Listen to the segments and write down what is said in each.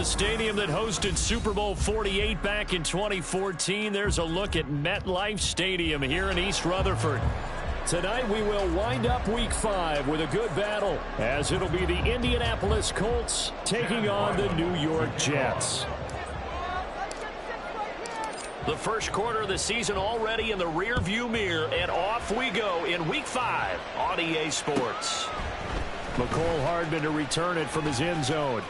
stadium that hosted Super Bowl 48 back in 2014. There's a look at MetLife Stadium here in East Rutherford. Tonight we will wind up Week 5 with a good battle, as it'll be the Indianapolis Colts taking on the New York Jets. The first quarter of the season already in the rearview mirror, and off we go in Week 5 on EA Sports. McCole Hardman to return it from his end zone.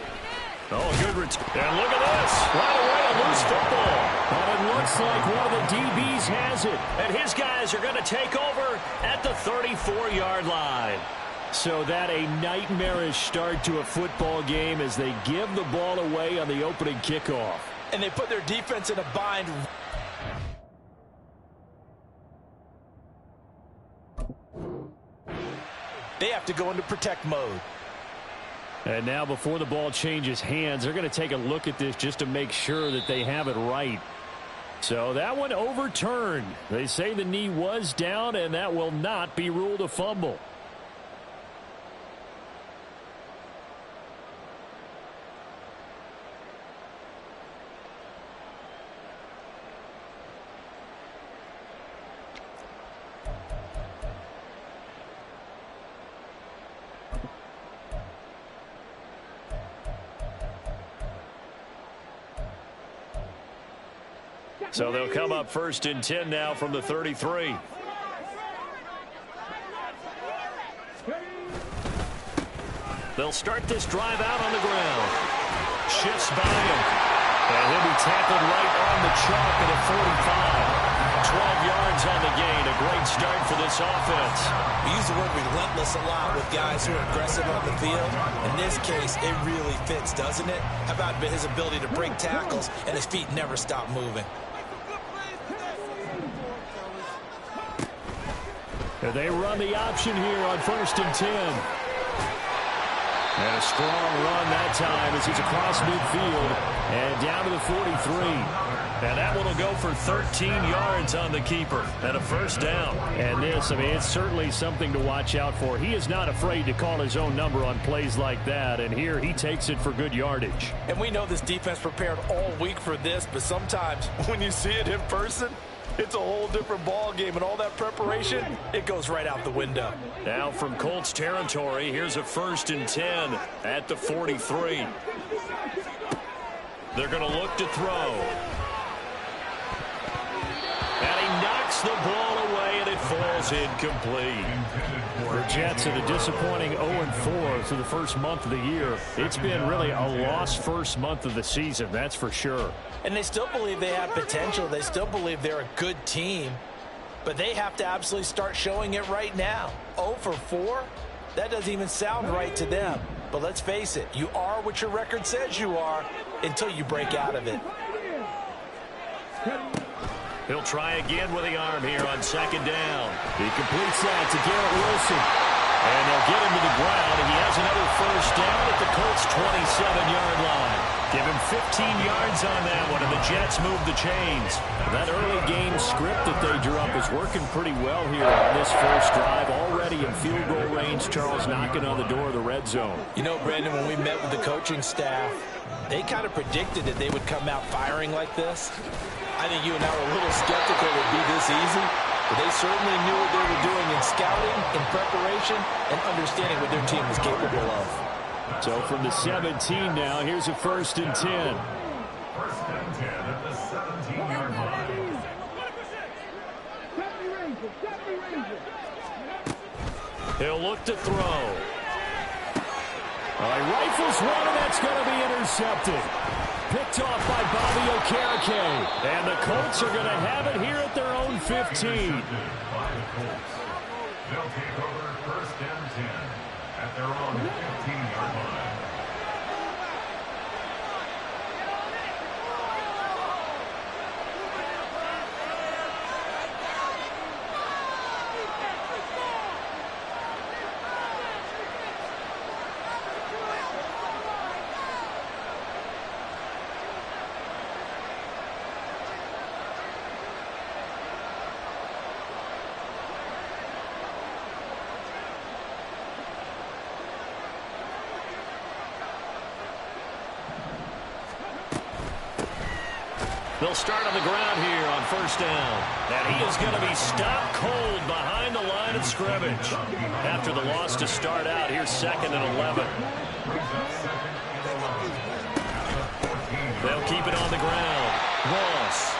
Oh, good return. And look at this. Right away, a loose football. But it looks like one of the DBs has it. And his guys are going to take over at the 34-yard line. So that a nightmarish start to a football game as they give the ball away on the opening kickoff. And they put their defense in a bind. They have to go into protect mode. And now before the ball changes hands, they're going to take a look at this just to make sure that they have it right. So that one overturned. They say the knee was down, and that will not be ruled a fumble. So they'll come up 1st and 10 now from the 33. They'll start this drive out on the ground. Shifts by him. And he'll be tackled right on the chalk at a 45. 12 yards on the gain. A great start for this offense. We use the word relentless a lot with guys who are aggressive on the field. In this case, it really fits, doesn't it? How about his ability to break tackles and his feet never stop moving? They run the option here on 1st and 10. And a strong run that time as he's across midfield and down to the 43. And that one will go for 13 yards on the keeper and a 1st down. And this, I mean, it's certainly something to watch out for. He is not afraid to call his own number on plays like that. And here he takes it for good yardage. And we know this defense prepared all week for this, but sometimes when you see it in person, it's a whole different ball game, and all that preparation, it goes right out the window. Now from Colts territory, here's a 1st and 10 at the 43. They're going to look to throw. And he knocks the ball away, and it falls incomplete. The Jets had a disappointing 0-4 through the first month of the year. It's been really a lost first month of the season, that's for sure. And they still believe they have potential. They still believe they're a good team. But they have to absolutely start showing it right now. 0-4? That doesn't even sound right to them. But let's face it, you are what your record says you are until you break out of it. He'll try again with the arm here on 2nd down. He completes that to Garrett Wilson. And they'll get him to the ground, and he has another 1st down at the Colts' 27-yard line. Give him 15 yards on that one, and the Jets move the chains. That early game script that they drew up is working pretty well here on this first drive. Already in field goal range, Charles knocking on the door of the red zone. You know, Brandon, when we met with the coaching staff, they kind of predicted that they would come out firing like this. I think you and I were a little skeptical it would be this easy. But they certainly knew what they were doing in scouting, in preparation, and understanding what their team was capable of. So from the 17 now, here's a 1st and 10. 1st and 10 at the 17-yard line. He'll look to throw. He rifles one, and that's going to be intercepted. Picked off by Bobby Okereke. And the Colts are going to have it here at their own 15. They'll take over 1st and 10 at their own 15-yard line. They'll start on the ground here on first down. And he is going to be stopped cold behind the line of scrimmage. After the loss to start out, here's 2nd and 11. They'll keep it on the ground. Ross.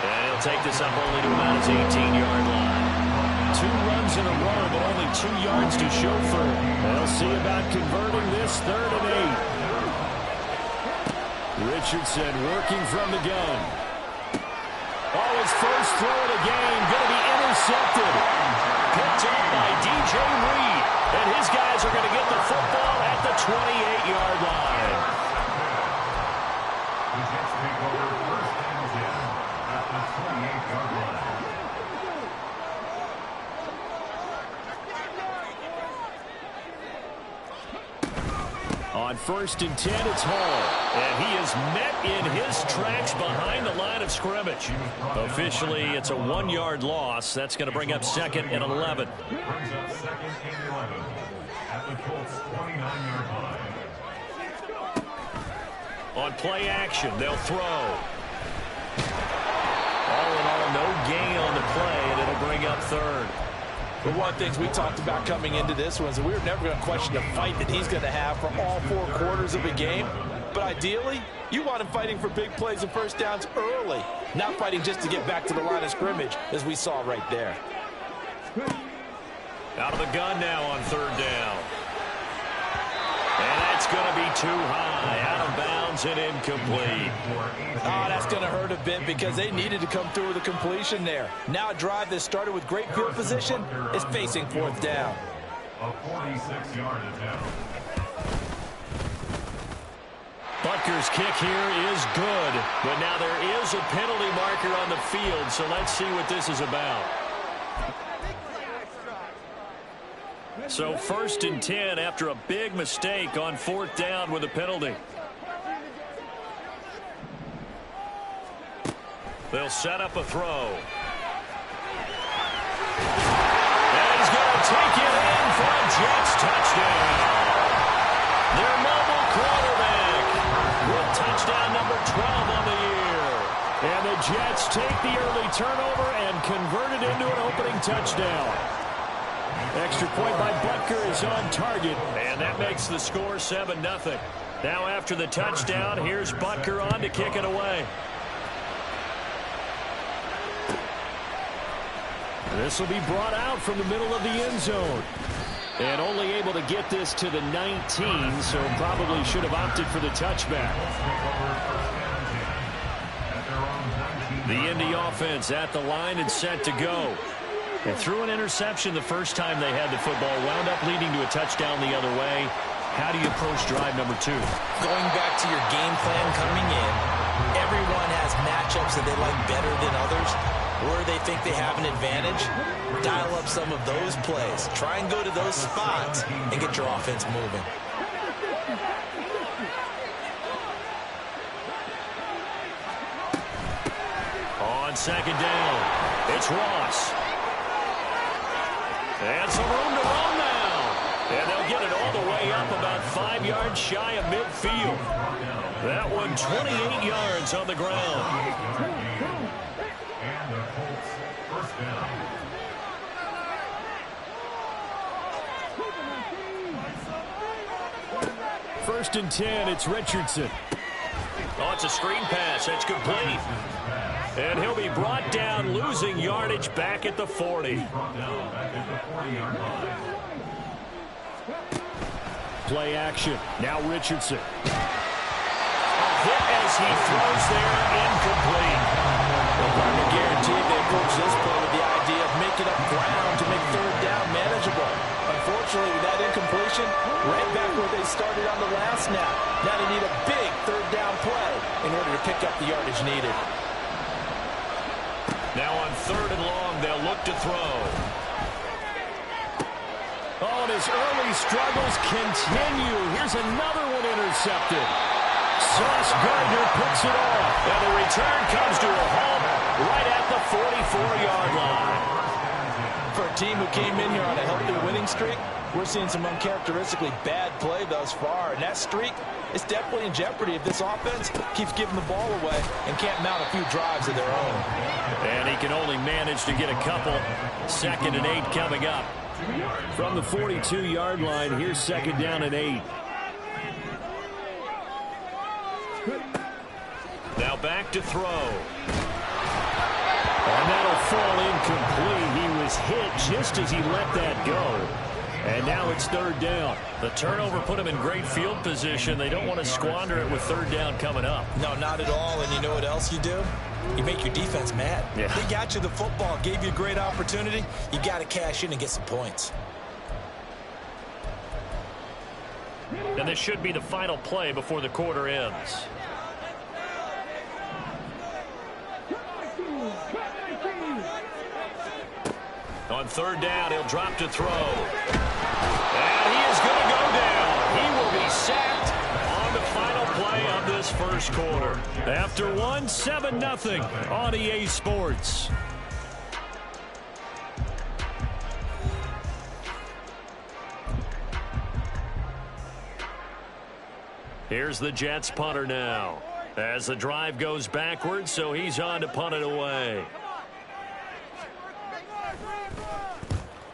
And he'll take this up only to about his 18-yard line. 2 runs in a row, but only 2 yards to show for it. They'll see about converting this 3rd and 8. Richardson working from the gun. Oh, his first throw of the game going to be intercepted. Picked up by DJ Reed. And his guys are going to get the football at the 28-yard line. The Jets take over 1st and 10 at the 28-yard line. On 1st and 10, it's Hall. And he is met in his tracks behind the line of scrimmage. Officially, it's a 1-yard loss. That's going to bring up 2nd and 11. Brings up 2nd and 11 at the Colts 29-yard line. On play action, they'll throw. All in all, no gain on the play, and it'll bring up 3rd. But one of the things we talked about coming into this was that we were never going to question the fight that he's going to have for all 4 quarters of a game. But ideally, you want him fighting for big plays and first downs early, not fighting just to get back to the line of scrimmage, as we saw right there. Out of the gun now on 3rd down. And that's going to be too high, out of bounds and incomplete. Oh, that's going to hurt a bit because they needed to come through with a completion there. Now a drive that started with great field position is facing 4th down. A 46-yard attempt. Butker's kick here is good, but now there is a penalty marker on the field, so let's see what this is about. So 1st and 10 after a big mistake on 4th down with a penalty. They'll set up a throw. And he's going to take it in for a Jets touchdown. Their mobile quarterback with touchdown number 12 on the year. And the Jets take the early turnover and convert it into an opening touchdown. Extra point by Butker is on target, and that makes the score 7-0. Now after the touchdown, here's Butker on to kick it away. This will be brought out from the middle of the end zone. And only able to get this to the 19, so probably should have opted for the touchback. The Indy offense at the line and set to go. And threw an interception the first time they had the football, wound up leading to a touchdown the other way. How do you approach drive number 2? Going back to your game plan coming in, everyone has matchups that they like better than others, where they think they have an advantage. Dial up some of those plays. Try and go to those spots and get your offense moving. On 2nd down, it's Ross. And some room to run now. And they'll get it all the way up about 5 yards shy of midfield. That one 28 yards on the ground. And the Colts 1st down. 1st and 10, it's Richardson. Oh, it's a screen pass. That's complete. And he'll be brought down, losing yardage back at the 40. Play action. Now Richardson. A hit as he throws there, incomplete. Well, Gardner guaranteed they approached this play with the idea of making up ground to make 3rd down manageable. Unfortunately, with that incompletion, right back where they started on the last snap. Now they need a big 3rd down play in order to pick up the yardage needed. Now on 3rd and long, they'll look to throw. Oh, and his early struggles continue. Here's another one intercepted. Sauce Gardner picks it off. And the return comes to a halt right at the 44-yard line. For a team who came in here on a healthy winning streak, we're seeing some uncharacteristically bad play thus far. And that streak is definitely in jeopardy if this offense keeps giving the ball away and can't mount a few drives of their own. And he can only manage to get a couple. 2nd and 8 coming up. From the 42-yard line, here's 2nd down and 8. Now back to throw. And that'll fall incomplete. He was hit just as he let that go. And now it's 3rd down. The turnover put him in great field position. They don't want to squander it with 3rd down coming up. No, not at all. And you know what else you do? You make your defense mad. Yeah. They got you the football, gave you a great opportunity. You got to cash in and get some points. And this should be the final play before the quarter ends. On 3rd down, he'll drop to throw. And he is going to go down. He will be sacked on the final play of this first quarter. After 7-0 on EA Sports. Here's the Jets punter now. As the drive goes backwards, so he's on to punt it away.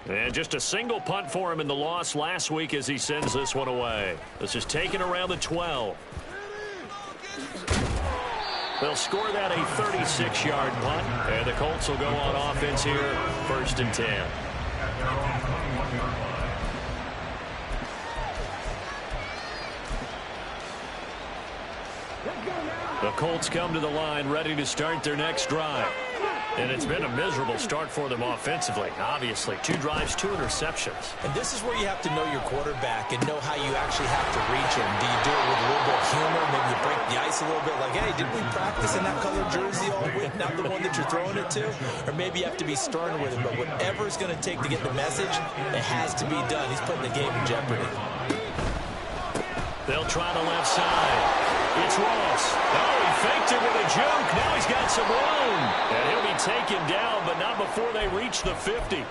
And just a single punt for him in the loss last week as he sends this one away. This is taken around the 12. They'll score that a 36-yard punt. And the Colts will go on offense here, 1st and 10. The Colts come to the line ready to start their next drive. And it's been a miserable start for them offensively. Obviously, 2 drives, 2 interceptions. And this is where you have to know your quarterback and know how you actually have to reach him. Do you do it with a little bit of humor? Maybe you break the ice a little bit like, hey, did we practice in that colored jersey all week? Not the one that you're throwing it to? Or maybe you have to be stern with him. But whatever it's going to take to get the message, it has to be done. He's putting the game in jeopardy. They'll try the left side. It's Ross. Oh, he faked it with a juke. Now he's got some room. And he'll be taken down, but not before they reach the 50.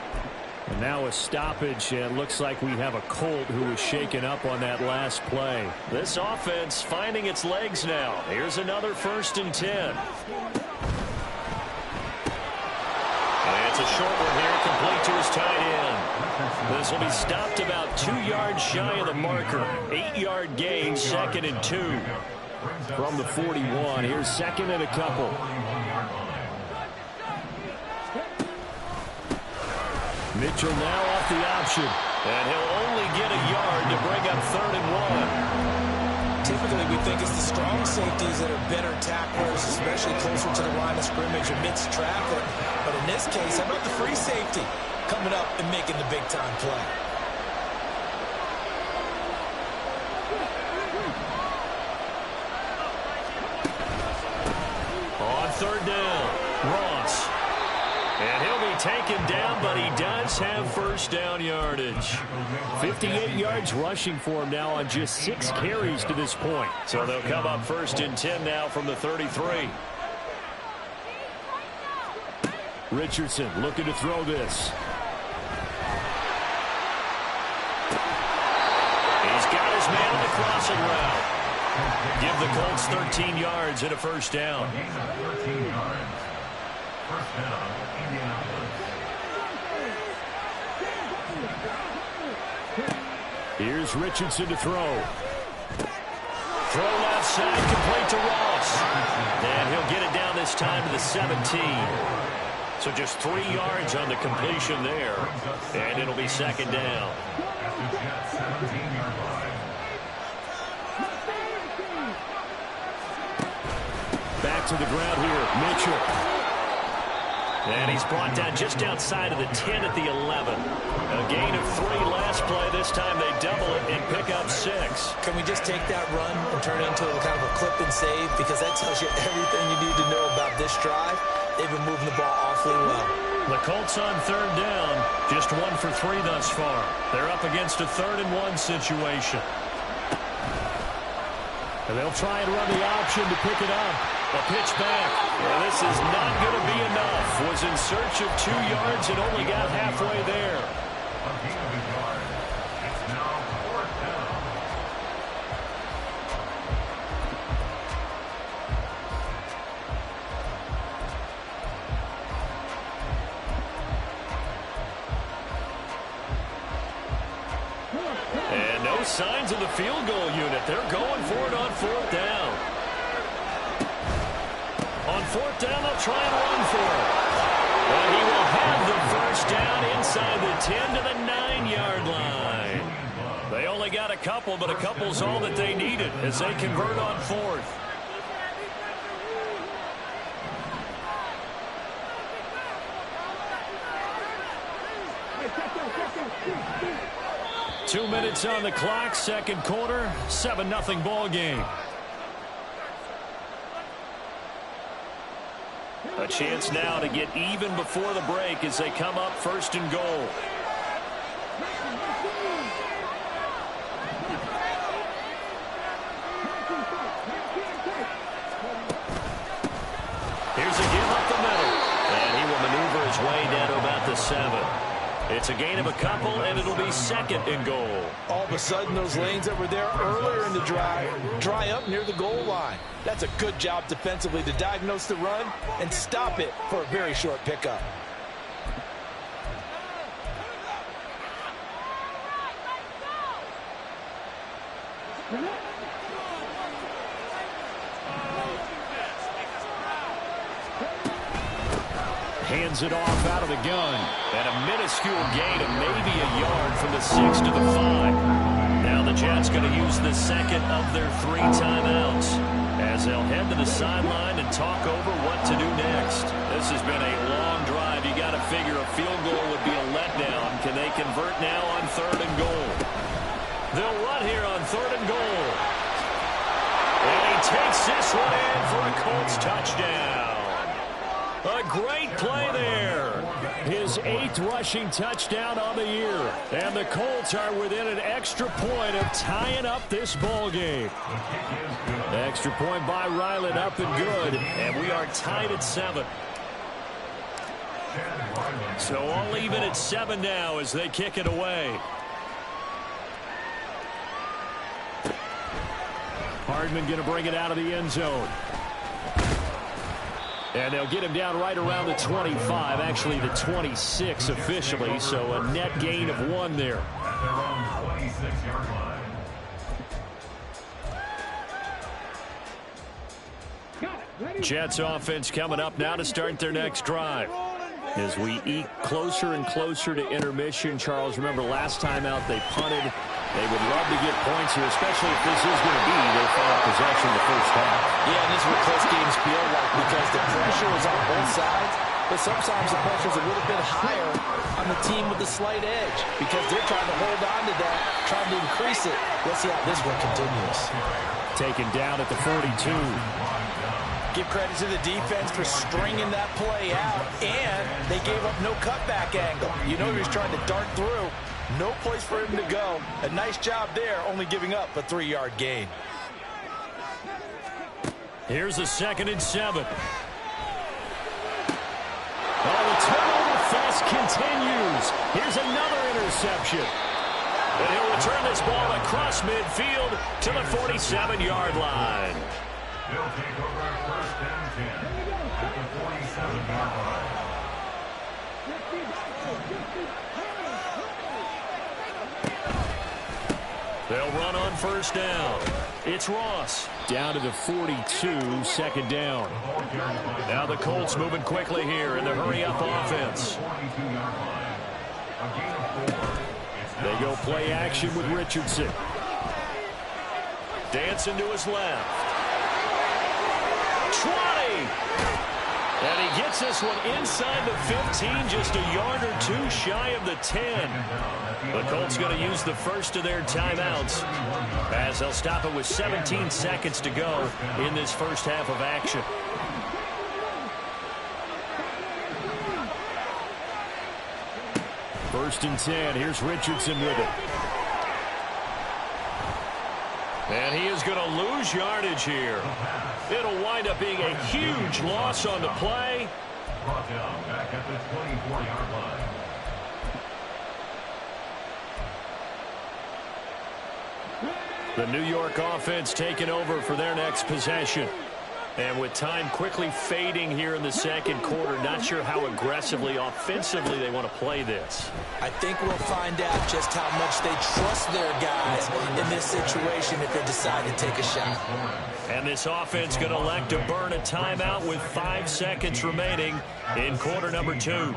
And now a stoppage, and it looks like we have a Colt who was shaken up on that last play. This offense finding its legs now. Here's another 1st and 10. And it's a short one here, complete to his tight end. This will be stopped about 2 yards shy of the marker. 8-yard gain, 2nd and 2. From the 41, here's 2nd and a couple. Mitchell now off the option. And he'll only get a yard to bring up 3rd and 1. Typically, we think it's the strong safeties that are better tacklers, especially closer to the line of scrimmage amidst traffic. But in this case, how about the free safety coming up and making the big-time play? On 3rd down, Ross. And he'll be taken down, but he does have 1st down yardage. 58 yards rushing for him now on just 6 carries to this point. So they'll come up 1st and 10 now from the 33. Richardson looking to throw this. He's got his man on the crossing route. Give the Colts 13 yards and a 1st down. 13 yards. 1st down, Indianapolis. Here's Richardson to throw. Throw left side, complete to Ross. And he'll get it down this time to the 17. So just 3 yards on the completion there. And it'll be 2nd down. At the Jets' 17-yard line. Back to the ground here, Mitchell. And he's brought down just outside of the 10 at the 11. A gain of 3 last play. This time they double it and pick up 6. Can we just take that run and turn it into a kind of a clip and save? Because that tells you everything you need to know about this drive. They've been moving the ball awfully well. The Colts on 3rd down. Just 1 for 3 thus far. They're up against a 3rd and 1 situation. They'll try and run the option to pick it up. A pitch back. Well, this is not going to be enough. Was in search of 2 yards and only got halfway there. It's now 4th down. And no signs of the field goal unit. They're going for it on 4th down. On 4th down, they'll try and run for it. But he will have the first down inside the 10 to the 9-yard line. They only got a couple, but a couple's all that they needed as they convert on 4th. Two minutes on the clock, second quarter, 7-0 ball game. A chance now to get even before the break as they come up 1st and goal. Here's a give up the middle. And he will maneuver his way down to about the 7. It's a gain of a couple, and it'll be 2nd and goal. All of a sudden, those lanes that were there earlier in the drive dry up near the goal line. That's a good job defensively to diagnose the run and stop it for a very short pickup. Hands it off out of the gun. And a minuscule gain of maybe a yard from the 6 to the 5. Now the Jets going to use the 2nd of their 3 timeouts as they'll head to the sideline and talk over what to do next. This has been a long drive. You got to figure a field goal would be a letdown. Can they convert now on 3rd and goal? They'll run here on 3rd and goal. And he takes this one in for a Colts touchdown. A great play there. His 8th rushing touchdown on the year. And the Colts are within an extra point of tying up this ball game. Extra point by Ryland up and good. And we are tied at 7. So all even at 7 now as they kick it away. Hardman going to bring it out of the end zone. And they'll get him down right around the 25, actually the 26 officially, so a net gain of 1 there. At their own 26-yard line. Jets offense coming up now to start their next drive. As we eke closer and closer to intermission, Charles, remember last time out they punted. They would love to get points here, especially if this is going to be their final possession the first half. Yeah, and this is what close games feel like because the pressure is on both sides, but sometimes the pressure is a little bit higher on the team with the slight edge because they're trying to hold on to that, trying to increase it. Let's see how this one continues. Taken down at the 42. Give credit to the defense for stringing that play out, and they gave up no cutback angle. You know he was trying to dart through. No place for him to go. A nice job there, only giving up a 3-yard gain. Here's a 2nd and 7. Oh, the turnover fest continues. Here's another interception. And he'll return this ball across midfield to the 47-yard line. They'll take over at 1st and 10 at the 47-yard line. They'll run on 1st down. It's Ross. Down to the 42, 2nd down. Now the Colts moving quickly here in the hurry-up offense. They go play action with Richardson. Dancing to his left. 20! And he gets this one inside the 15, just a yard or 2 shy of the 10. The Colts going to use the first of their timeouts as they'll stop it with 17 seconds to go in this first half of action. First and 10. Here's Richardson with it. And he is going to lose yardage here. It'll wind up being a huge loss on the play. Brought down back at the 24-yard line. The New York offense taking over for their next possession. And with time quickly fading here in the second quarter, not sure how aggressively, offensively they want to play this. I think we'll find out just how much they trust their guys in this situation if they decide to take a shot. And this offense going to elect to burn a timeout with 5 seconds remaining in quarter number 2.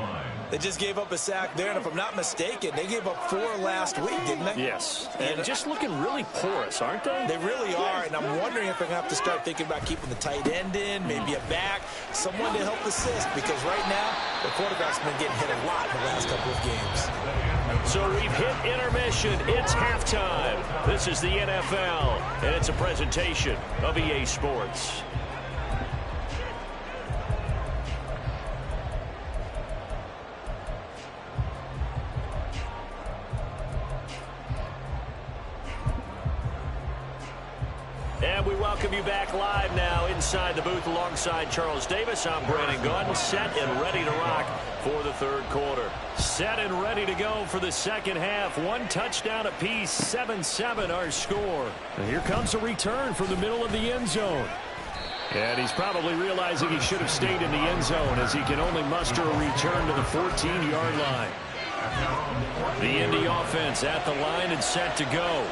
They just gave up a sack there, and if I'm not mistaken, they gave up 4 last week, didn't they? Yes, and just looking really porous, aren't they? They really are, and I'm wondering if they're going to have to start thinking about keeping the tight end in, maybe a back, someone to help assist, because right now, the quarterback's been getting hit a lot in the last couple of games. So we've hit intermission. It's halftime. This is the NFL, and it's a presentation of EA Sports. And we welcome you back live now inside the booth alongside Charles Davis. I'm Brandon Gaudin, set and ready to rock for the third quarter. Set and ready to go for the second half. 1 touchdown apiece, 7-7 our score. And here comes a return from the middle of the end zone. And he's probably realizing he should have stayed in the end zone as he can only muster a return to the 14-yard line. The Indy offense at the line and set to go.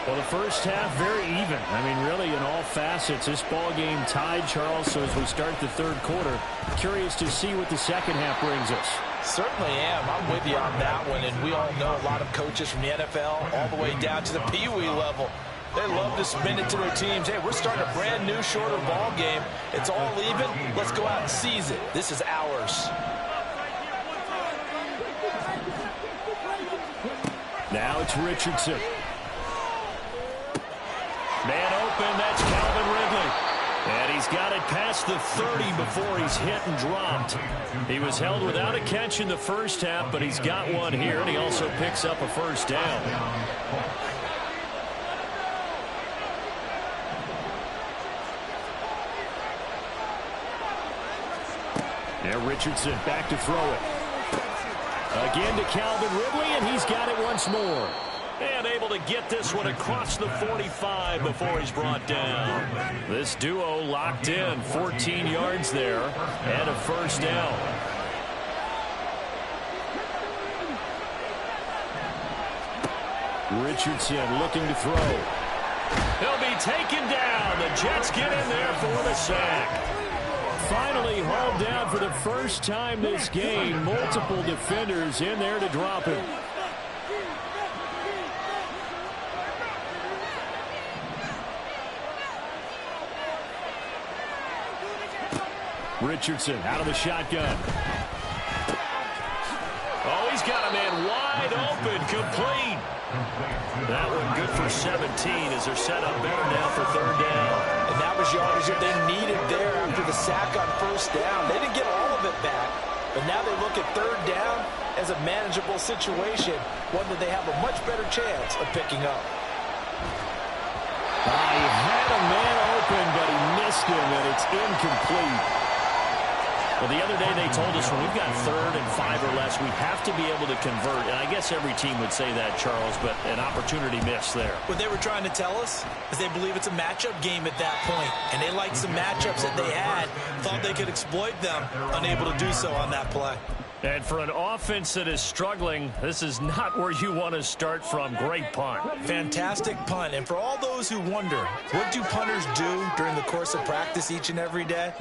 Well, the first half, very even. I mean, really, in all facets, this ball game tied, Charles. So as we start the third quarter, curious to see what the second half brings us. Certainly am. I'm with you on that one. And we all know a lot of coaches from the NFL all the way down to the Pee-wee level. They love to spin it to their teams. Hey, we're starting a brand new, shorter ball game. It's all even. Let's go out and seize it. This is ours. Now it's Richardson. Man open, that's Calvin Ridley. And he's got it past the 30 before he's hit and dropped. He was held without a catch in the first half, but he's got one here, and he also picks up a first down. And Richardson back to throw it. Again to Calvin Ridley, and he's got it once more. And able to get this one across the 45 before he's brought down. This duo locked in, 14 yards there, and a first down. Richardson looking to throw. He'll be taken down. The Jets get in there for the sack. Finally hauled down for the first time this game. Multiple defenders in there to drop him. Richardson out of the shotgun. Oh, he's got a man wide open, complete. That one good for 17 as they're set up better now for third down. And that was yardage that they needed there after the sack on first down. They didn't get all of it back, but now they look at third down as a manageable situation, one that they have a much better chance of picking up. He had a man open, but he missed him, and it's incomplete. Well, the other day they told us when we've got 3rd and 5 or less, we have to be able to convert. And I guess every team would say that, Charles, but an opportunity missed there. What they were trying to tell us is they believe it's a matchup game at that point. And they liked some matchups that they had, thought they could exploit them, unable to do so on that play. And for an offense that is struggling, this is not where you want to start from. Great punt. Fantastic punt. And for all those who wonder, what do punters do during the course of practice each and every day?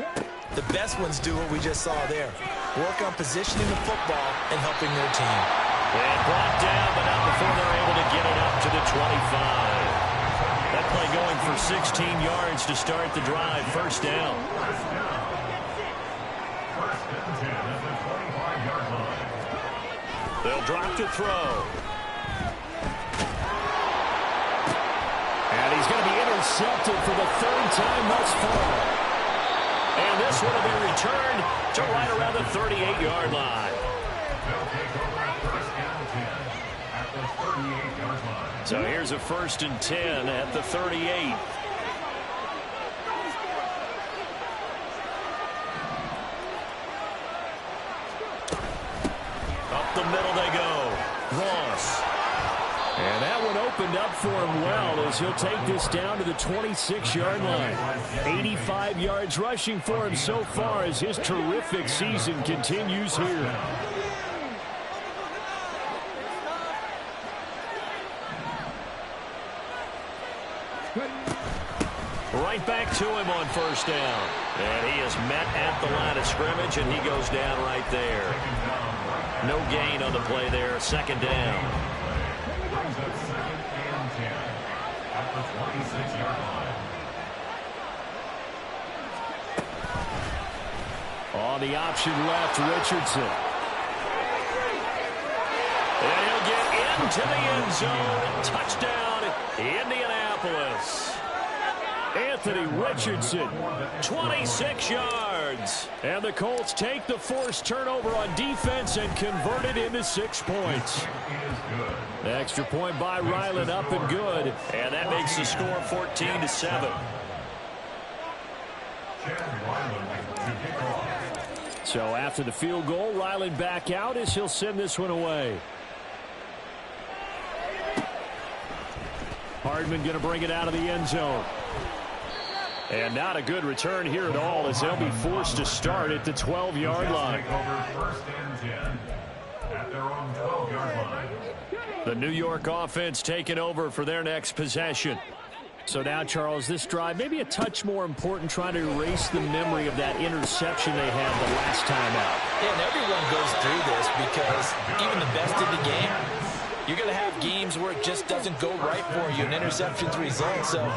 The best ones do what we just saw there. Work on positioning the football and helping their team. And brought down, but not before they're able to get it up to the 25. That play going for 16 yards to start the drive. First down. They'll drop to throw. And he's going to be intercepted for the 3rd time thus far. And this one will be returned to right around the 38-yard line. So here's a 1st and 10 at the 38. Up the middle they go. Ross. And that one opened up for him well as he'll take this down to the 26-yard line. 85 yards rushing for him so far as his terrific season continues here. Right back to him on 1st down. And he is met at the line of scrimmage, and he goes down right there. No gain on the play there. 2nd down. Brings up 2nd and 10 at the 26-yard line. On the option left, Richardson. And he'll get into the end zone. Touchdown, Indianapolis. Anthony Richardson, 26 yards. And the Colts take the forced turnover on defense and convert it into 6 points. Extra point by Ryland, up and good. And that makes the score 14-7. So after the field goal, Ryland back out as he'll send this one away. Hardman going to bring it out of the end zone. And not a good return here at all as they'll be forced to start at the 12-yard line. 1st and 10 at their own 12-yard line. The New York offense taking over for their next possession. So now, Charles, this drive maybe a touch more important, trying to erase the memory of that interception they had the last time out. Yeah, and everyone goes through this because even the best in the game, you're going to have games where it just doesn't go right for you, and interceptions result. So,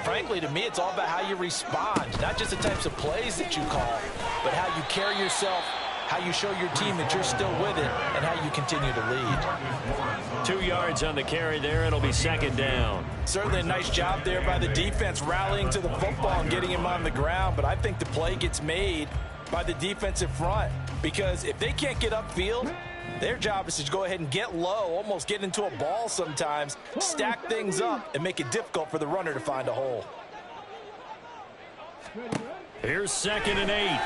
frankly, to me, it's all about how you respond, not just the types of plays that you call, but how you carry yourself, how you show your team that you're still with it, and how you continue to lead. 2 yards on the carry there. It'll be 2nd down. Certainly a nice job there by the defense rallying to the football and getting him on the ground, but I think the play gets made by the defensive front because if they can't get upfield, their job is to go ahead and get low, almost get into a ball sometimes, stack things up, and make it difficult for the runner to find a hole. Here's 2nd and 8.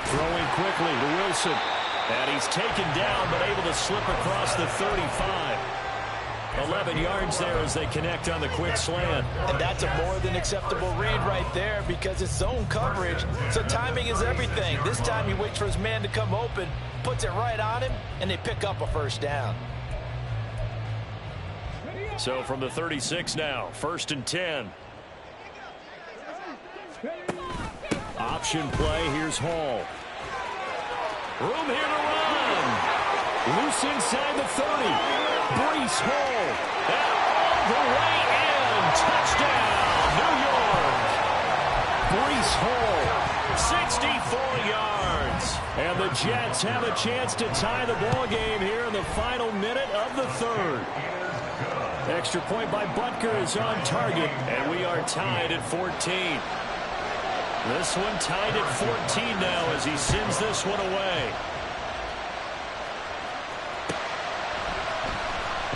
Throwing quickly to Wilson. And he's taken down, but able to slip across the 35. 11 yards there as they connect on the quick slant. And that's a more than acceptable read right there because it's zone coverage, so timing is everything. This time he waits for his man to come open, puts it right on him, and they pick up a 1st down. So from the 36 now, 1st and 10. Option play, here's Hall. Room here to run. Loose inside the 30. Breece Hall. And all the way in. Touchdown, New York. Breece Hall, 64 yards. And the Jets have a chance to tie the ball game here in the final minute of the 3rd. Extra point by Butker is on target, and we are tied at 14. This one tied at 14 now as he sends this one away.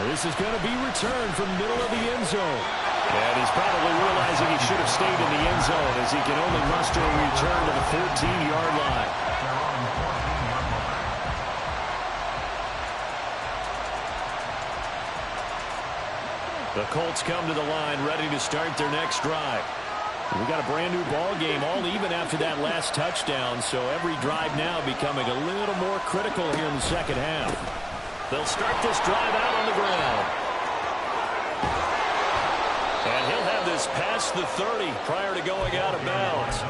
This is going to be returned from middle of the end zone. And he's probably realizing he should have stayed in the end zone as he can only muster a return to the 14-yard line. The Colts come to the line ready to start their next drive. We got a brand new ball game, all even after that last touchdown, so every drive now becoming a little more critical here in the 2nd half. They'll start this drive out on the ground. And he'll have this past the 30 prior to going out of bounds.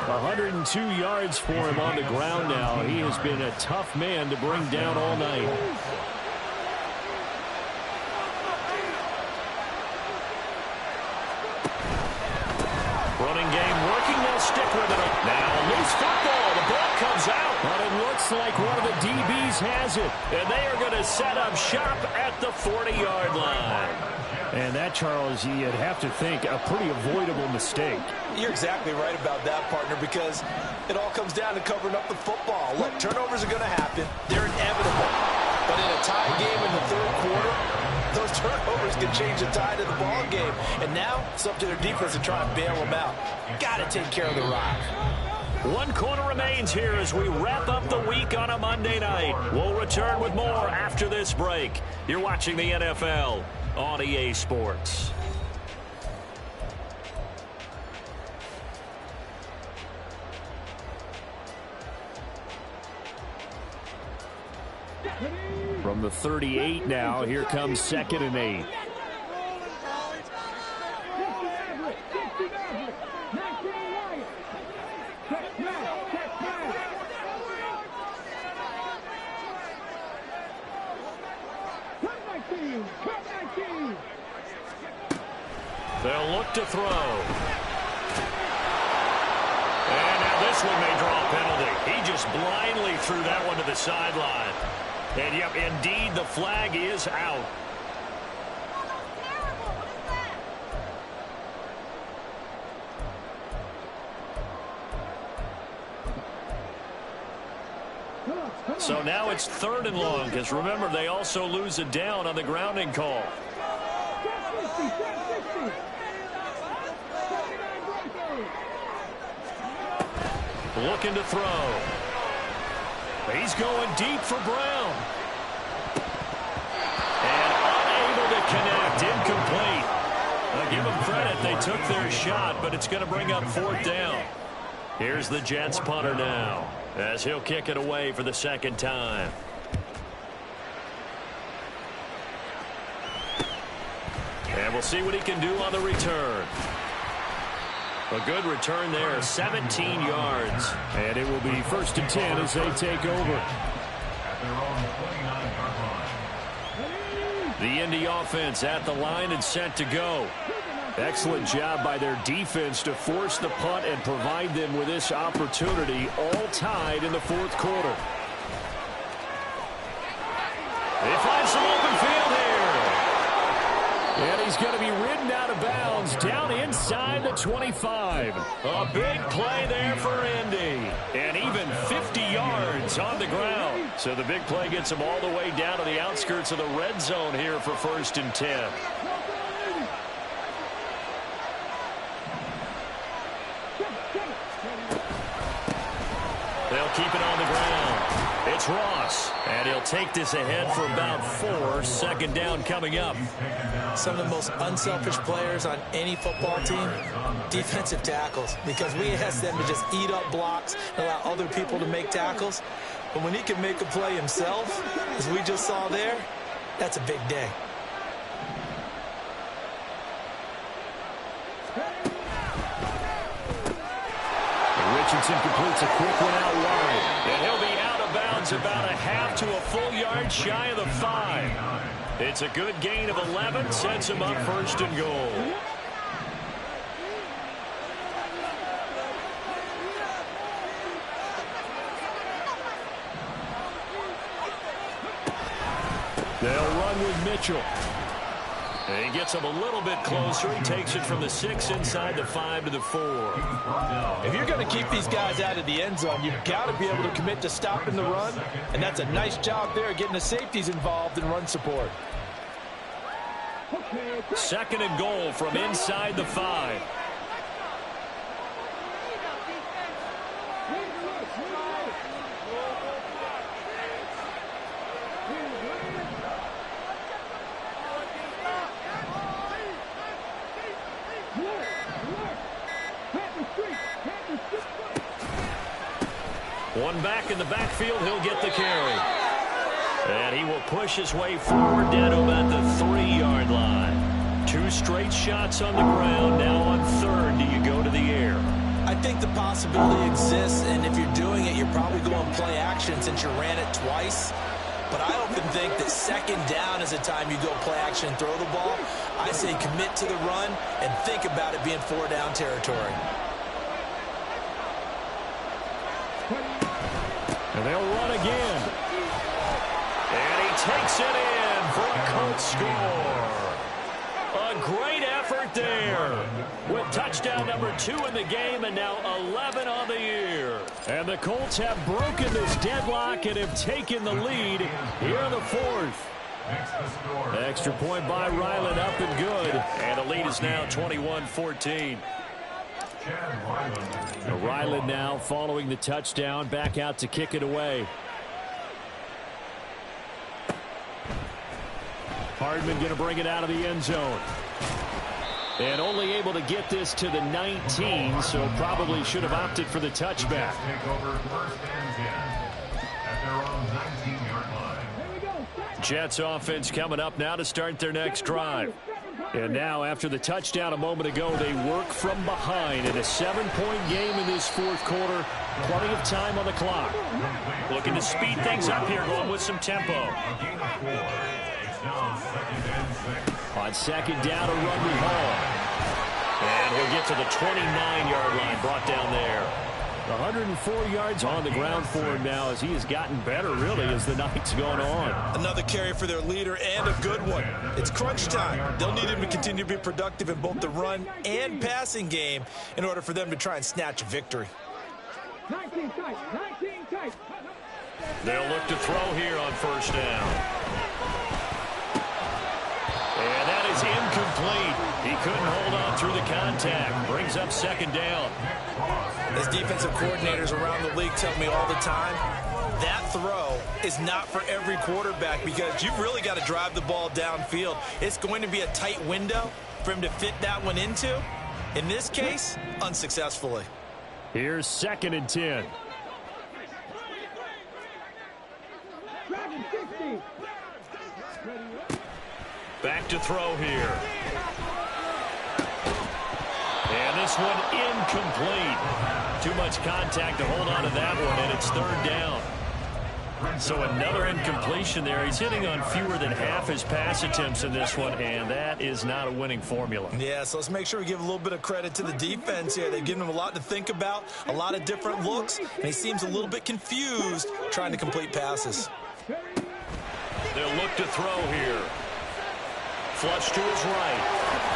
102 yards for him on the ground now. He has been a tough man to bring down all night. Running game working, they'll stick with it. Now loose football, the ball comes out. But it looks like one of the DBs has it. And they are going to set up shop at the 40-yard line. And that, Charles, you'd have to think a pretty avoidable mistake. You're exactly right about that, partner, because it all comes down to covering up the football. Look, turnovers are going to happen. They're inevitable. But in a tie game in the 3rd quarter, Those turnovers can change the tide of the ball game. And now it's up to their defense to try and bail them out. Got to take care of the rock. One quarter remains here as we wrap up the week on a Monday night. We'll return with more after this break. You're watching the NFL on EA Sports. From the 38 now, here comes 2nd and 8. They'll look to throw. And now this one may draw a penalty. He just blindly threw that one to the sideline. And, yep, indeed, the flag is out. So now it's 3rd and long, because remember, they also lose a down on the grounding call. Looking to throw. He's going deep for Brown. And unable to connect. Incomplete. I'll give them credit. They took their shot, but it's going to bring up 4th down. Here's the Jets punter now, as he'll kick it away for the 2nd time. And we'll see what he can do on the return. A good return there, 17 yards. And it will be 1st and 10 as they take over. At their own 29-yard line. The Indy offense at the line and set to go. Excellent job by their defense to force the punt and provide them with this opportunity, all tied in the 4th quarter. They find some open field here. And he's going to be ridden out of bounds down inside the 25. A big play there for Indy. And even 50 yards on the ground. So the big play gets him all the way down to the outskirts of the red zone here for 1st and 10. They'll keep it on the ground. It's Ross, and he'll take this ahead for about 4. 2nd down coming up. Some of the most unselfish players on any football team, defensive tackles, because we ask them to just eat up blocks and allow other people to make tackles. But when he can make a play himself, as we just saw there, that's a big day. Richardson completes a quick one out wide. And he'll be out of bounds about a half to a full yard shy of the 5. It's a good gain of 11, sets him up 1st and goal. They'll run with Mitchell. And he gets him a little bit closer. He takes it from the 6 inside the 5 to the 4. If you're going to keep these guys out of the end zone, you've got to be able to commit to stopping the run. And that's a nice job there, getting the safeties involved in run support. 2nd and goal from inside the 5. One back in the backfield, he'll get the carry. And he will push his way forward down to about the 3-yard line. 2 straight shots on the ground. Now on 3rd, do you go to the air? I think the possibility exists, and if you're doing it, you're probably going play action since you ran it twice. But I often think that 2nd down is the time you go play action and throw the ball. I say commit to the run and think about it being 4-down territory. And they'll run again. And he takes it in for a Colts score. A great effort there. With touchdown number 2 in the game and now 11 on the year. And the Colts have broken this deadlock and have taken the lead here in the 4th. makes the score. Extra point by Ryland, up and good. And the lead is now 21-14. Ryland now following the touchdown, back out to kick it away. Hardman going to bring it out of the end zone. And only able to get this to the 19, so probably should have opted for the touchback. Take over first and 10 at their own 19-yard line. Jets offense coming up now to start their next drive. And now after the touchdown a moment ago, they work from behind in a 7-point game in this fourth quarter. Plenty of time on the clock. Looking to speed things up here, going with some tempo. A gain of 4. It's now 2nd and 6. On second down, a run with Hall. And we'll get to the 29-yard line, brought down there. 104 yards on the ground for him now as he has gotten better, really, as the night's gone on. Another carry for their leader and a good one. It's crunch time. They'll need him to continue to be productive in both the run and passing game in order for them to try and snatch a victory. 19 tight, 19 tight. They'll look to throw here on first down. And that is incomplete. He couldn't hold on through the contact. Brings up second down. As defensive coordinators around the league tell me all the time, that throw is not for every quarterback because you've really got to drive the ball downfield. It's going to be a tight window for him to fit that one into. In this case, unsuccessfully. Here's 2nd and 10. Dragon 60. Back to throw here. And this one incomplete. Too much contact to hold on to that one, and it's 3rd down. So another incompletion there. He's hitting on fewer than half his pass attempts in this one, and that is not a winning formula. Yeah, so let's make sure we give a little bit of credit to the defense here. They've given him a lot to think about, a lot of different looks, and he seems a little bit confused trying to complete passes. They'll look to throw here. Flush to his right.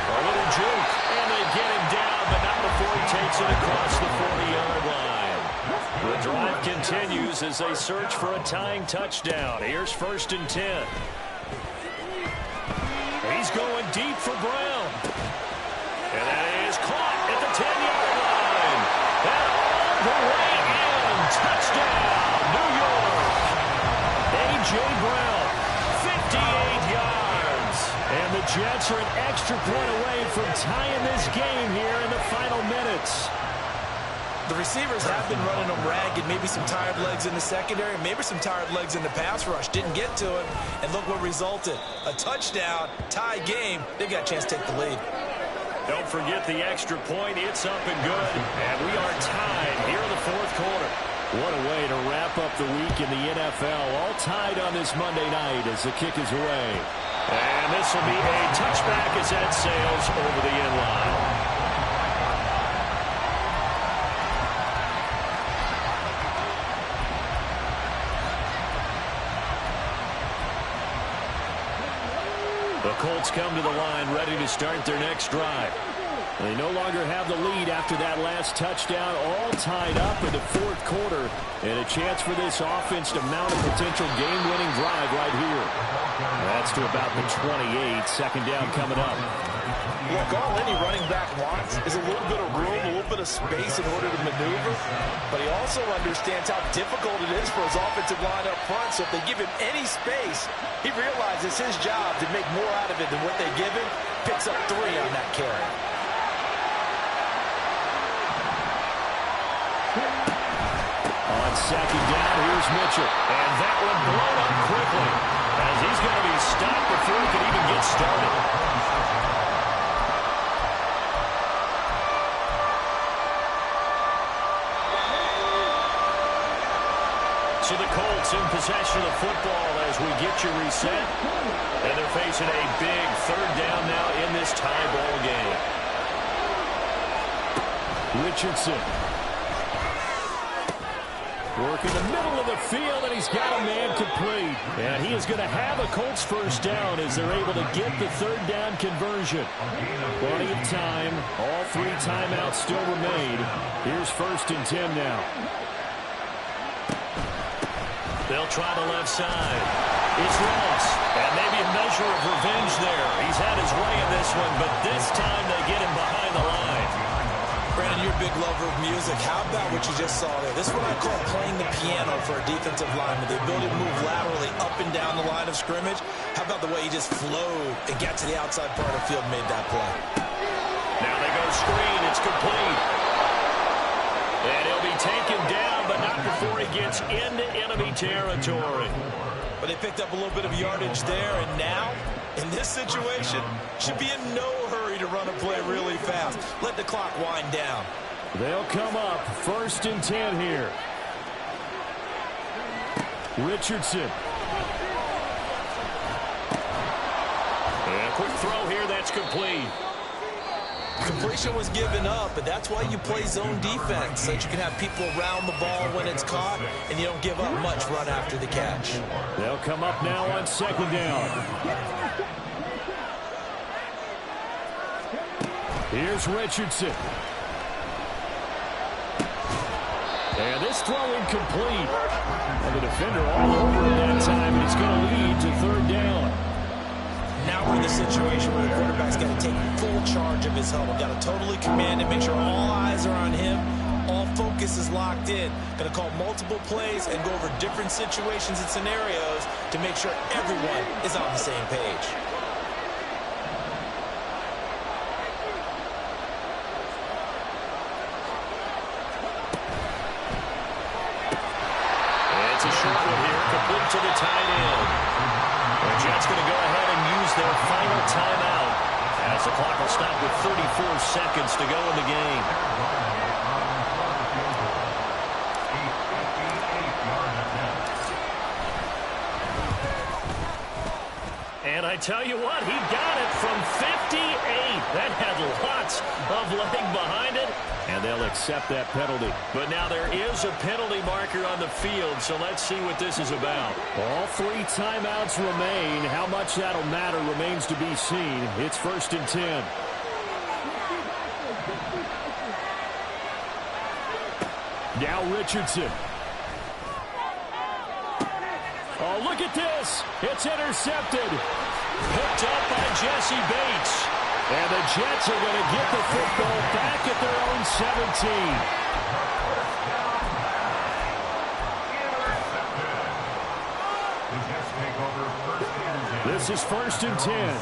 A little juke, and they get him down, but not before he takes it across the 40-yard line. The drive continues as they search for a tying touchdown. Here's 1st and 10. He's going deep for Brown. And that is caught at the 10-yard line. And all the way in. Touchdown, New York. A.J. Brown, 58 yards. And the Jets are an extra point away from tying this game here in the final minutes. The receivers have been running them ragged, maybe some tired legs in the secondary, maybe some tired legs in the pass rush. Didn't get to him, and look what resulted. A touchdown, tie game. They've got a chance to take the lead. Don't forget the extra point. It's up and good. And we are tied here in the fourth quarter. What a way to wrap up the week in the NFL. All tied on this Monday night as the kick is away. And this will be a touchback as that sails over the end line. The Colts come to the line ready to start their next drive. They no longer have the lead after that last touchdown, all tied up in the fourth quarter, and a chance for this offense to mount a potential game-winning drive right here. That's to about the 28, 2nd down coming up. Look, all any running back wants is a little bit of room, a little bit of space in order to maneuver, but he also understands how difficult it is for his offensive line up front, so if they give him any space, he realizes his job to make more out of it than what they give him, picks up 3 on that carry. On second down, here's Mitchell. And that one blown up quickly as he's going to be stopped before he can even get started. So the Colts in possession of the football as we get you reset. And they're facing a big 3rd down now in this tie ball game. Richardson. Working the middle of the field, and he's got a man complete. And he is going to have a Colts first down as they're able to get the 3rd down conversion. Plenty of time. All 3 timeouts still remain. Here's 1st and 10 now. They'll try the left side. It's Ross. And maybe a measure of revenge there. He's had his way in this one, but this time they get him behind the line. Brandon, you're a big lover of music. How about what you just saw there? This is what I call playing the piano for a defensive lineman. The ability to move laterally up and down the line of scrimmage. How about the way he just flowed and got to the outside part of the field and made that play? Now they go screen. It's complete. And he'll be taken down, but not before he gets into enemy territory. But they picked up a little bit of yardage there, and now, in this situation, should be in no hurry to run a play really fast. Let the clock wind down. They'll come up 1st and 10 here. Richardson. And a quick throw here that's complete. Completion was given up, but that's why you play zone defense, so that you can have people around the ball when it's caught, and you don't give up much run after the catch. They'll come up now on 2nd down. Here's Richardson. And this throw incomplete. And the defender all over it that time, and it's going to lead to 3rd down. Now we're in the situation where the quarterback's got to take full charge of his huddle. Got to totally command it, make sure all eyes are on him. All focus is locked in. Going to call multiple plays and go over different situations and scenarios to make sure everyone is on the same page. It's a short one here, complete to the tight end. The Jets going to go ahead and use their final timeout as the clock will stop with 34 seconds to go in the game. And I tell you what, he got it from 58. That had lots of leg behind it. And they'll accept that penalty. But now there is a penalty marker on the field, so let's see what this is about. All 3 timeouts remain. How much that'll matter remains to be seen. It's 1st and 10. Now Richardson. Oh, look at this. It's intercepted. Picked up by Jesse Bates. And the Jets are going to get the football back at their own 17. This is 1st and 10.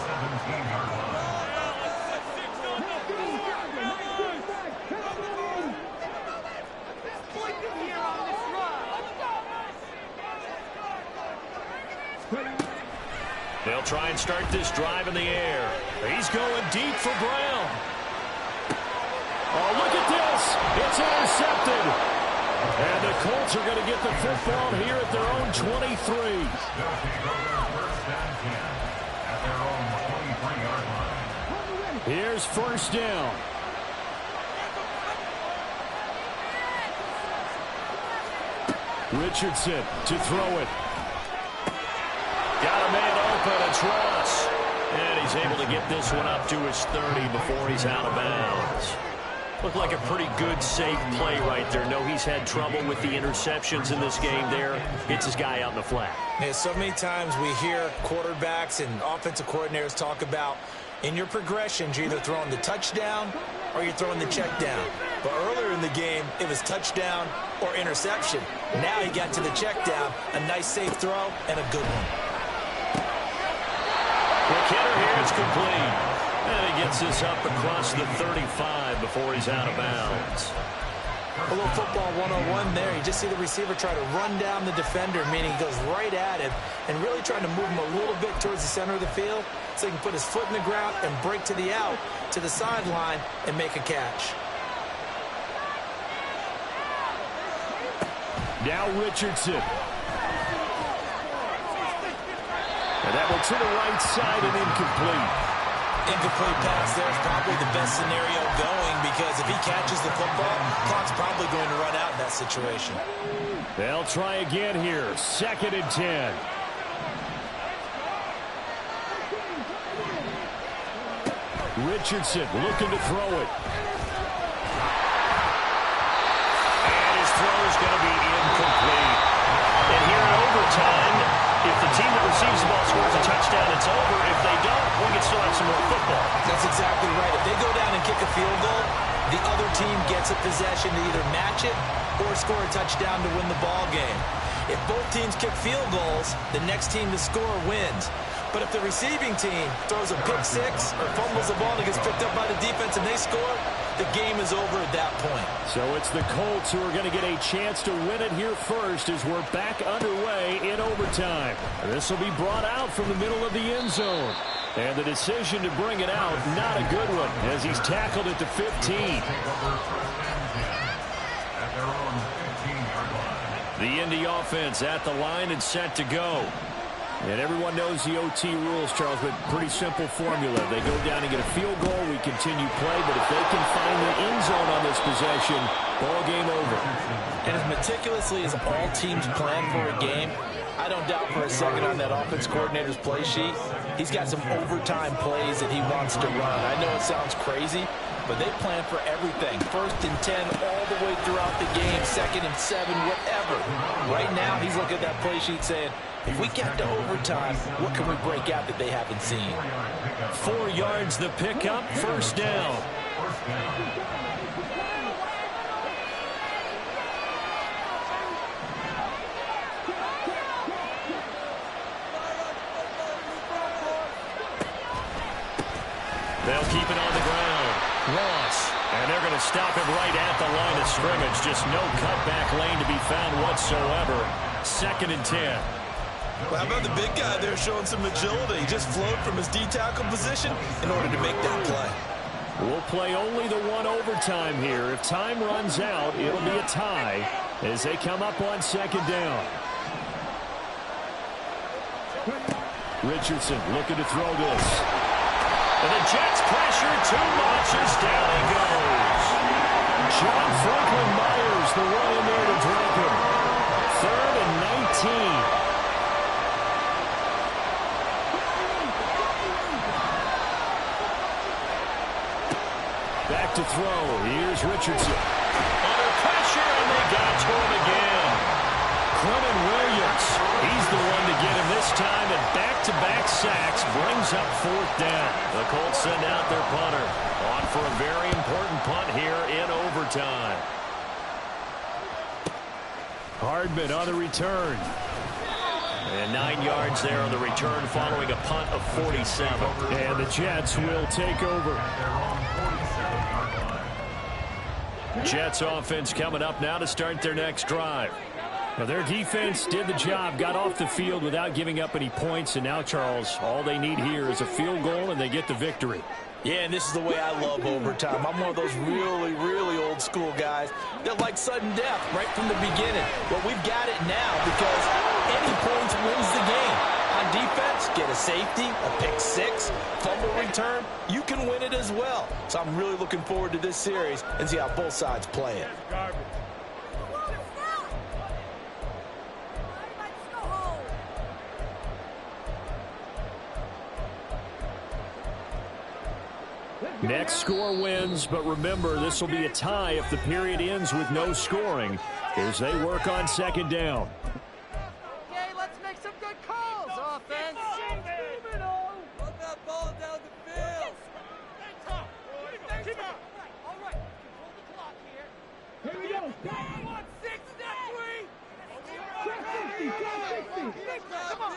They'll try and start this drive in the air. He's going deep for Brown. Oh, look at this. It's intercepted. And the Colts are going to get the football here at their own 23. Here's 1st down. Richardson to throw it. Got a man open. It's Ross. And he's able to get this one up to his 30 before he's out of bounds. Looked like a pretty good, safe play right there. No, he's had trouble with the interceptions in this game there. Gets his guy out in the flat. Yeah, so many times we hear quarterbacks and offensive coordinators talk about in your progressions, you're either throwing the touchdown or you're throwing the check down. But earlier in the game, it was touchdown or interception. Now he got to the check down, a nice safe throw, and a good one. Quick hitter here, it's complete. And he gets this up across the 35 before he's out of bounds. A little football 101 there. You just see the receiver try to run down the defender, meaning he goes right at him and really trying to move him a little bit towards the center of the field so he can put his foot in the ground and break to the out, to the sideline, and make a catch. Now Richardson. And that one to the right side and incomplete. Incomplete pass there is probably the best scenario going because if he catches the football, clock's probably going to run out in that situation. They'll try again here. 2nd and 10. Richardson looking to throw it. And his throw is going to be incomplete. And here in team that receives the ball scores a touchdown, it's over. If they don't, we can still have some more football. That's exactly right. If they go down and kick a field goal, the other team gets a possession to either match it or score a touchdown to win the ball game. If both teams kick field goals, the next team to score wins. But if the receiving team throws a pick six or fumbles the ball and it gets picked up by the defense and they score, the game is over at that point. So it's the Colts who are going to get a chance to win it here first as we're back underway in overtime. This will be brought out from the middle of the end zone. And the decision to bring it out, not a good one, as he's tackled at the 15. The Indy offense at the line and set to go. And everyone knows the OT rules, Charles, but pretty simple formula. They go down and get a field goal, we continue play, but if they can find the end zone on this possession, ball game over. And as meticulously as all teams plan for a game, I don't doubt for a second on that offense coordinator's play sheet, he's got some overtime plays that he wants to run. I know it sounds crazy, but they plan for everything. 1st and 10 all the way throughout the game, 2nd and 7, whatever. Right now, he's looking at that play sheet saying, if we get to overtime, what can we break out that they haven't seen? 4 yards the pickup, first down. They'll keep it on the ground. Ross. And they're going to stop him right at the line of scrimmage. Just no cutback lane to be found whatsoever. 2nd and 10. Well, how about the big guy there showing some agility? He just flowed from his D-tackle position in order to make that play. We'll play only the one overtime here. If time runs out, it'll be a tie as they come up on 2nd down. Richardson looking to throw this. And the Jets pressure too much as down he goes. John Franklin Myers, the one in there to drop him. 3rd and 19. Back to throw. Here's Richardson. Under pressure, and they got to him again. Quentin Williams. He's the one to get him this time, and back-to-back sacks brings up 4th down. The Colts send out their punter. On for a very important punt here in overtime. Hardman on the return. And 9 yards there on the return following a punt of 47. And the Jets will take over. Jets offense coming up now to start their next drive. Now their defense did the job, got off the field without giving up any points, and now, Charles, all they need here is a field goal and they get the victory. Yeah, and this is the way I love overtime. I'm one of those really, really old school guys that like sudden death right from the beginning. But we've got it now because any points wins the game. On defense, get a safety, a pick six, fumble return, you can win it as well. So I'm really looking forward to this series and see how both sides play it. Next score wins, but remember, this will be a tie if the period ends with no scoring as they work on 2nd down. Okay, let's make some good calls, offense. Put that ball down the field. Keep up. All right, control the clock here. Here we go. One, 6, step 3. Check 60, check 60. Come on.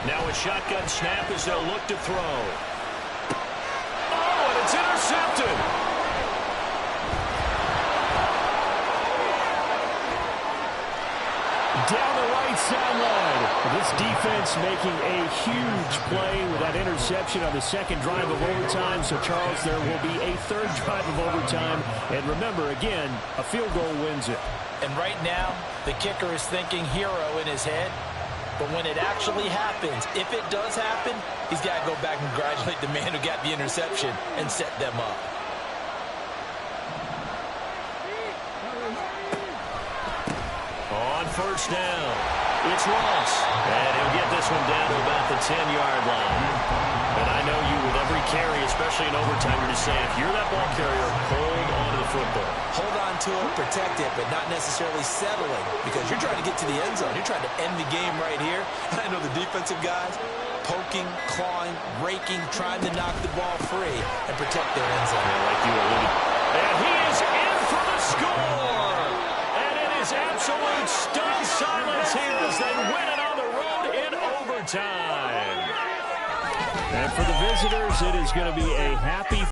Now a shotgun snap as they'll look to throw. Oh, and it's intercepted. Down the right sideline. This defense making a huge play with that interception on the 2nd drive of overtime. So, Charles, there will be a 3rd drive of overtime. And remember, again, a field goal wins it. And right now, the kicker is thinking hero in his head. But when it actually happens, if it does happen, he's got to go back and congratulate the man who got the interception and set them up. On 1st down, it's Ross. And he'll get this one down to about the 10-yard line. And I know you, with every every carry, especially in overtime. You're just saying, if you're that ball carrier, hold on to the football. Hold on to it, protect it, but not necessarily settling, because you're trying to get to the end zone. You're trying to end the game right here. And I know the defensive guys poking, clawing, raking, trying to knock the ball free and protect their end zone. Yeah, like you alluded. And he is in for the score. And it is absolute stunned silence here as they win it on the road in overtime. And for the visitors, it is going to be a happy